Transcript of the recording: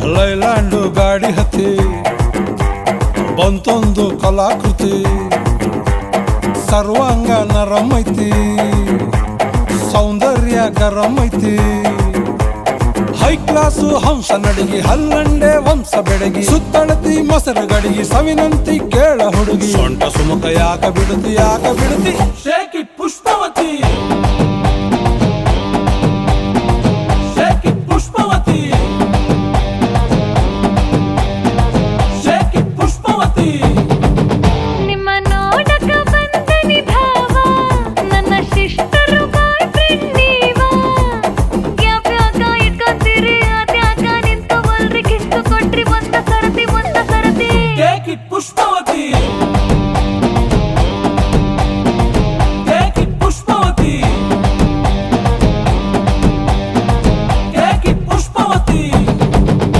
Leyland ಗಾಡಿ ಹತ್ತಿ ಬಂತೊಂದು ಕಲಾಕೃತಿ ಸರ್ವಾಂಗ ನರಮೈತಿ ಸೌಂದರ್ಯ ಗರಮೈತಿ ಹೈ ಕ್ಲಾಸು ಹಂಸ ನಡಿಗಿ ಹಲ್ಲಂಡೆ ವಂಶ ಬೆಡಗಿ ಸುತ್ತಳತಿ ಮೊಸರು ಗಡಿಗಿ ಸವಿನಂತಿ ಕೇಳ ಹುಡುಗಿ ಸೊಂಟ ಸುಮುಖ ಯಾಕ ಬಿಡುತ್ತಿ ಶೇಕಿ ಪುಷ್ಪವತಿ